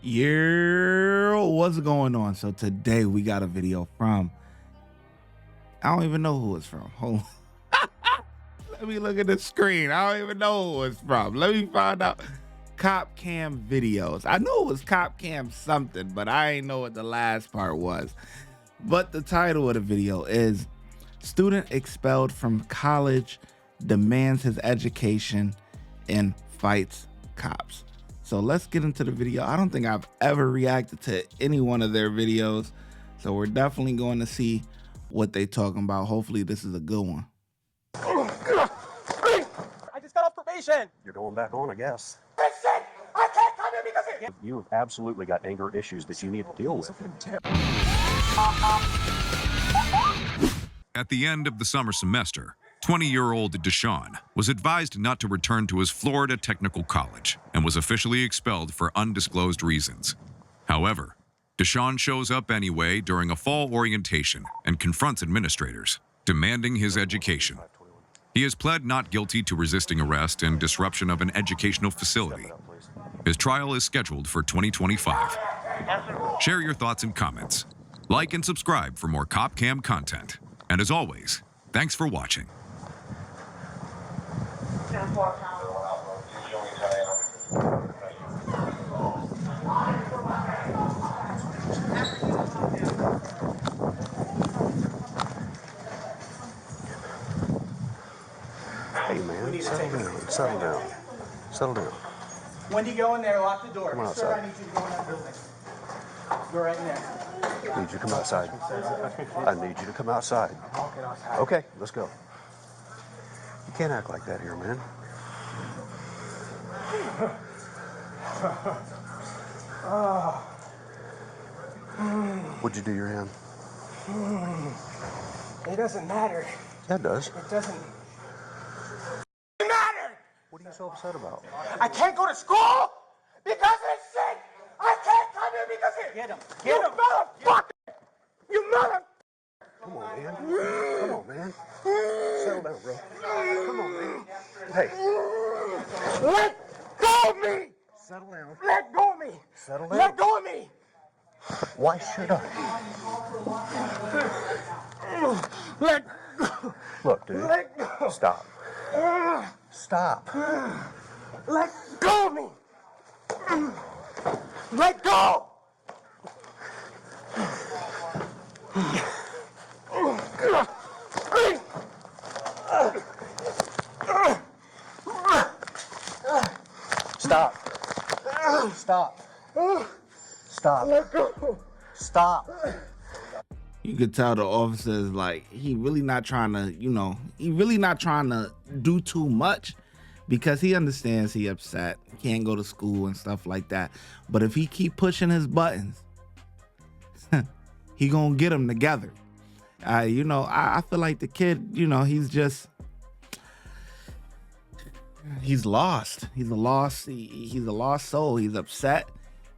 Yeah, what's going on? So today we got a video from, I don't even know who it's from. Hold on. Let me look at the screen. I don't even know who it's from. Let me find out. Cop Cam videos. I know it was Cop Cam something, but I ain't know what the last part was. But the title of the video is Student Expelled from College Demands His Education and Fights Cops. So let's get into the video. I don't think I've ever reacted to any one of their videos. So we're definitely going to see what they talking about. Hopefully this is a good one. I just got off probation. You're going back on, I guess. Listen, I can't come here because You have absolutely got anger issues that you need to deal with. At the end of the summer semester, 20-year-old Deshaun was advised not to return to his Florida Technical College and was officially expelled for undisclosed reasons. However, Deshaun shows up anyway during a fall orientation and confronts administrators, demanding his education. He has pled not guilty to resisting arrest and disruption of an educational facility. His trial is scheduled for 2025. Share your thoughts and comments. Like and subscribe for more Cop Cam content. And as always, thanks for watching. Hey, man, settle down. Settle down. when you go in there, lock the door. Come on Sir, outside. I need you to go in that building. Go right in there. I need you to come outside. I need you to come outside. Okay, let's go. You can't act like that here, man. What'd you do your hand? It doesn't matter. Yeah, it does. It doesn't matter. What are you so upset about? I can't go to school because it's sick. I can't come here because it's Get him. Get him. Motherfucker. You mother. Come on, man. Come on, man. Settle down, bro. Come on, man. Hey, Let go of me. settle down. Let go of me. Settle down. Let go of me. Why should I? Let go. Look, dude. Let go. Stop. Stop. Let go of me. Let go. Stop. Stop. Stop. Let go. Stop. You could tell the officer is like, he really not trying to, he really not trying to do too much because he understands he upset, can't go to school and stuff like that. But if he keep pushing his buttons, he gonna get them together. I feel like the kid, he's lost. He's a lost soul. He's upset,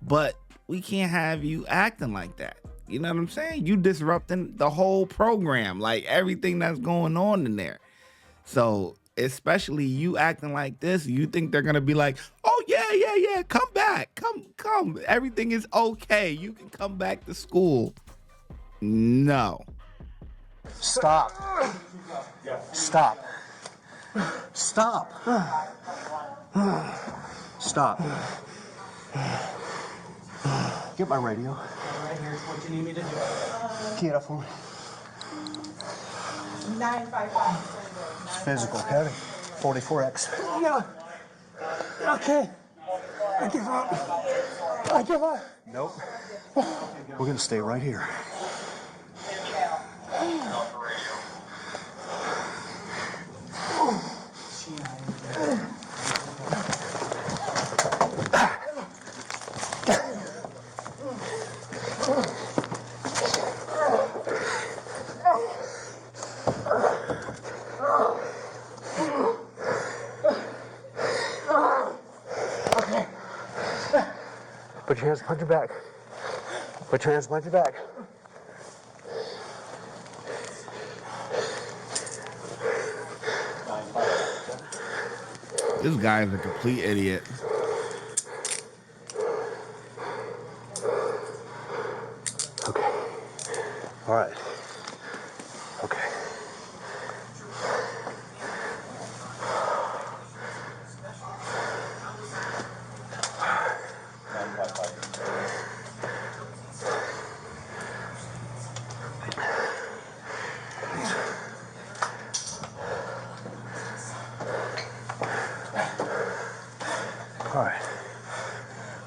but we can't have you acting like that. You know what I'm saying? You disrupting the whole program, like everything that's going on in there. So especially you acting like this, you think they're gonna be like, oh yeah, come back, come. Everything is okay. You can come back to school. No. Stop. Stop. Stop. Stop. Get my radio. Right here's what you need me to do. Key it up for me. 955. It's physical, Kevin. 44X. No. Okay. I give up. I give up. Nope. We're gonna stay right here. Put your hands behind your back. Put your hands behind your back. This guy is a complete idiot. All right. Okay. All right.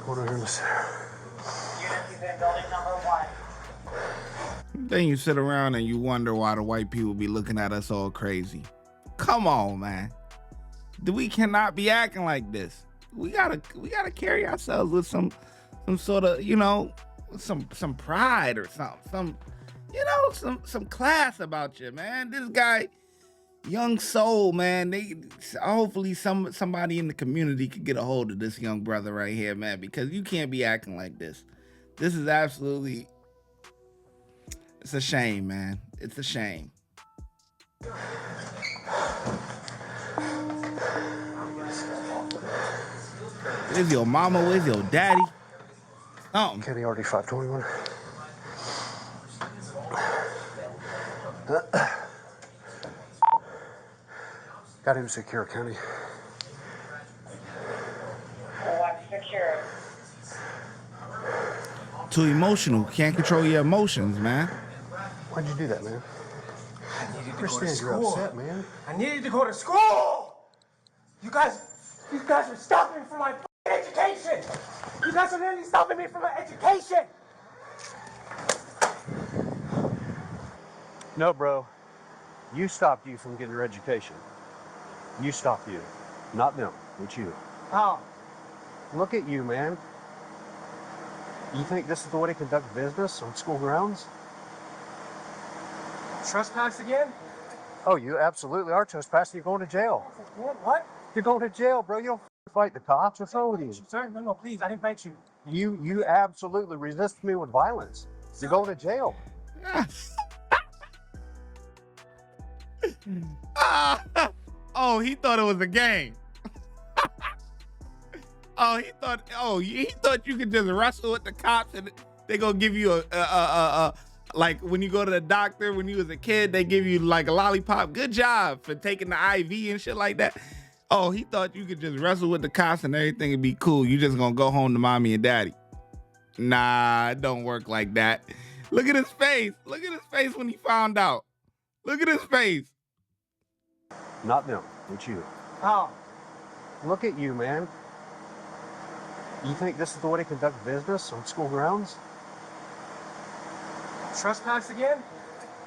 Going over here in the center. Units in building number 1. Then you sit around and you wonder why the white people be looking at us all crazy. Come on, man. We cannot be acting like this. We gotta carry ourselves with some sort of, you know, some pride or something. Some class about you, man. This guy, young soul, man. Hopefully somebody in the community could get a hold of this young brother right here, man, because you can't be acting like this. This is absolutely, it's a shame, man. It's a shame. Where's your mama? Where's your daddy? Something. Kenny RD 521. Got him secure, Kenny. Secure. Too emotional. Can't control your emotions, man. Why'd you do that, man? I needed to go to Understand you're school. upset, man. I needed to go to school. You guys are stopping me from my education. You guys are literally stopping me from my education. No, bro. You stopped you from getting your education. You stopped you. Not them. It's you. How? Look at you, man. You think this is the way to conduct business on school grounds? Trespass again? Oh, you absolutely are trespassing. You're going to jail. What? You're going to jail, bro. You don't fight the cops. What's wrong with you? Sir, no, please. I didn't fight you. You absolutely resist me with violence. You're going to jail. Oh, he thought it was a game. He thought you could just wrestle with the cops and they gonna give you a like when you go to the doctor when you was a kid, they give you like a lollipop. Good job for taking the IV and shit like that. Oh, he thought you could just wrestle with the cops and everything would be cool. You just gonna go home to mommy and daddy. Nah, it don't work like that. Look at his face. Look at his face when he found out. Look at his face. Not them. It's you. How? Look at you, man. You think this is the way to conduct business on school grounds? Trespass again?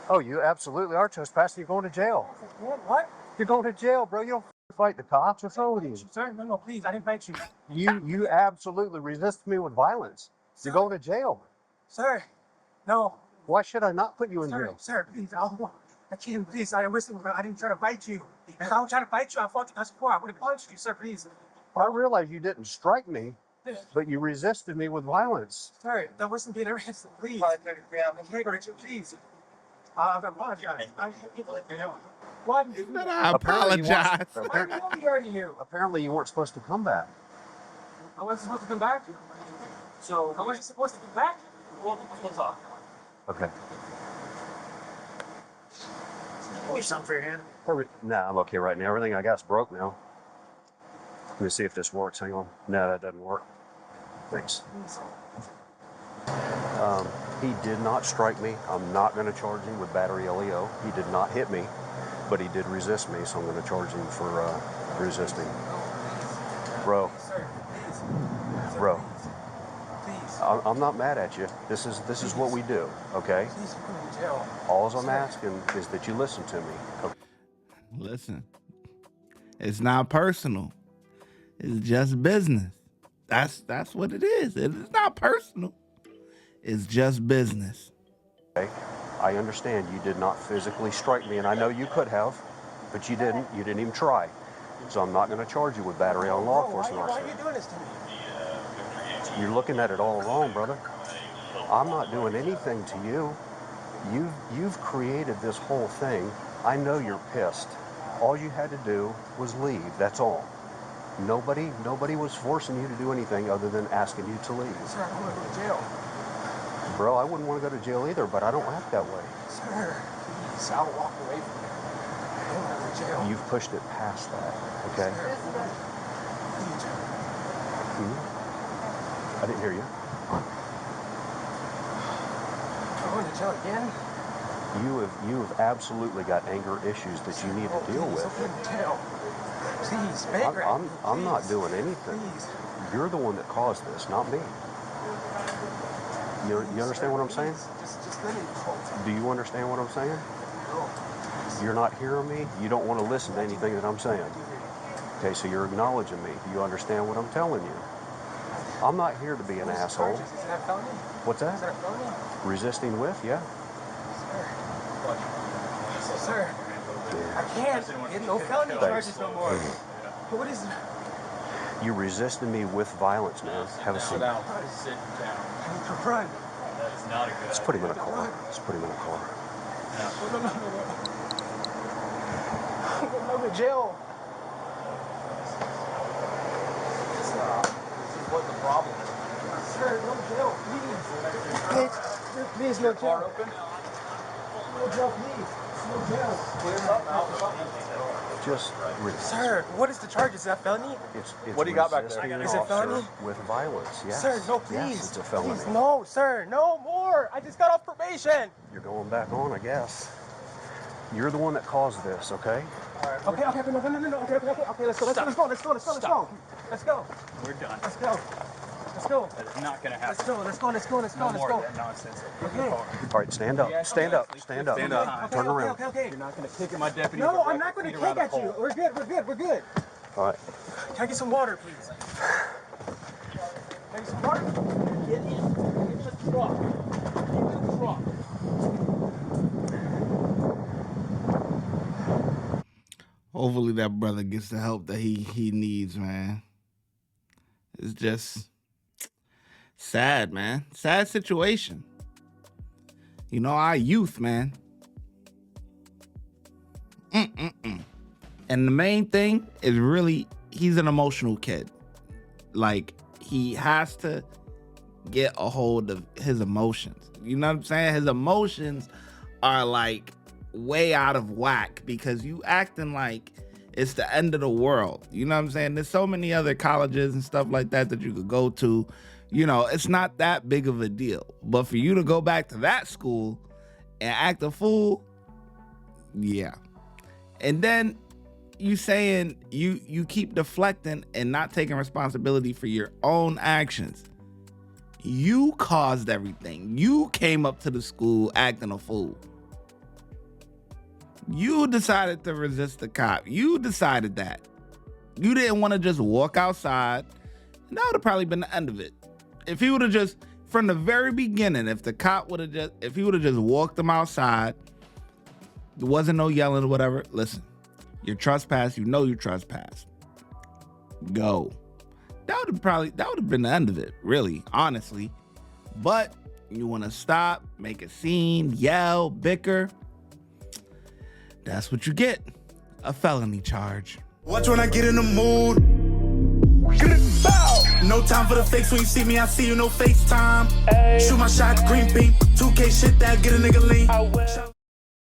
Oh, you absolutely are trespassing. You're going to jail. What? You're going to jail, bro. You don't fight the cops. What's wrong with you? Sir, no, please. I didn't fight you. You absolutely resist me with violence. You're going to jail. Sir, no. Why should I not put you in jail? Sir, please. I can't, please. I didn't try to fight you. If I was trying to fight you, I fought you before. I would have punched you, sir, please. I realize you didn't strike me, but you resisted me with violence. Sir, that wasn't being arrested, please. Please. I apologize. What? I apologize. Apparently you weren't supposed to come back. I wasn't supposed to come back? So, I wasn't supposed to come back? We'll talk. Okay. Need something for your hand? Nah, I'm okay right now. Everything I got's broke now. Let me see if this works. Hang on. No, that doesn't work. Thanks. He did not strike me. I'm not going to charge him with battery LEO. He did not hit me, but he did resist me, so I'm going to charge him for resisting. Bro. Bro. I'm not mad at you. This is what we do, okay? All I'm asking is that you listen to me. Okay? Listen, it's not personal. It's just business. That's what it is. It's not personal. It's just business. Okay? I understand you did not physically strike me, and I know you could have, but you didn't. You didn't even try. So I'm not going to charge you with battery on law enforcement officer. Why are you doing this to me? You're looking at it all wrong, brother. I'm not doing anything to you. You've created this whole thing. I know you're pissed. All you had to do was leave. That's all. Nobody was forcing you to do anything other than asking you to leave. Sir, I'm going to go to jail. Bro, I wouldn't want to go to jail either, but I don't act that way. Sir, please, I'll walk away from it. I don't want to go to jail. You've pushed it past that, okay? Sir, I didn't hear you. I'm going to jail again? You have absolutely got anger issues that you need to deal with. Please, I'm jail. Please, Baker. I'm not doing anything. Please. You're the one that caused this, not me. You understand what I'm saying? Just let me go. Do you understand what I'm saying? No. You're not hearing me. You don't want to listen to anything that I'm saying. Okay, so you're acknowledging me. Do you understand what I'm telling you? I'm not here to be an asshole. Is that a felony? What's that? Is that a felony? Resisting with? Yeah. Sir, I can't get no felony charges no more. What is it? You resisted me with violence, man. Have a seat. Sit down. I need to run. That's not a good Let's put him in a car. Let's put him in a car. No. I'm going to jail. This is what the problem is. Sir, no jail, please. Please, no Car jail. open? No jail, please. No jail. Clear up now. Just Sir, what is the charge? Is that felony? it's What do you got back there? resisting an Is it felony? officer with violence. Yes. Sir, no, please. Yes, it's a felony. Please, no, sir, no more. I just got off probation. You're going back on, I guess. You're the one that caused this, okay? Okay, no. Okay, let's go. Let's go. We're done. Let's go. That is not going to happen. Let's go. No more of that nonsense. Okay. All right, stand up. Stand up. Stand up. Stand up. Turn around. Okay. You're not going to kick at my deputy. No, but I'm not going to beat kick around a at you. pole. We're good. All right. Can I get some water, please? Can I get some water? Get in. Get the truck. Hopefully that brother gets the help that he needs, man. It's just sad, man. Sad situation. You know, our youth, man. And the main thing is really, he's an emotional kid. Like, he has to get a hold of his emotions. You know what I'm saying? His emotions are like way out of whack because you acting like it's the end of the world. You know what I'm saying? There's so many other colleges and stuff like that that you could go to. You know, it's not that big of a deal. But for you to go back to that school and act a fool, yeah. And then you saying you keep deflecting and not taking responsibility for your own actions. You caused everything. You came up to the school acting a fool. You decided to resist the cop. You decided that. You didn't want to just walk outside. And that would have probably been the end of it. If he would have just, from the very beginning, if the cop would have just, if he would have just walked them outside, there wasn't no yelling or whatever. Listen, you're trespassed. You know you trespassed. Go. That would have been the end of it, really, honestly. But you want to stop, make a scene, yell, bicker. That's what you get. A felony charge. Watch when I get in the mood. No time for the fakes. When you see me, I see you, no FaceTime. Shoot my shot, green beam. 2K shit that get a nigga lean.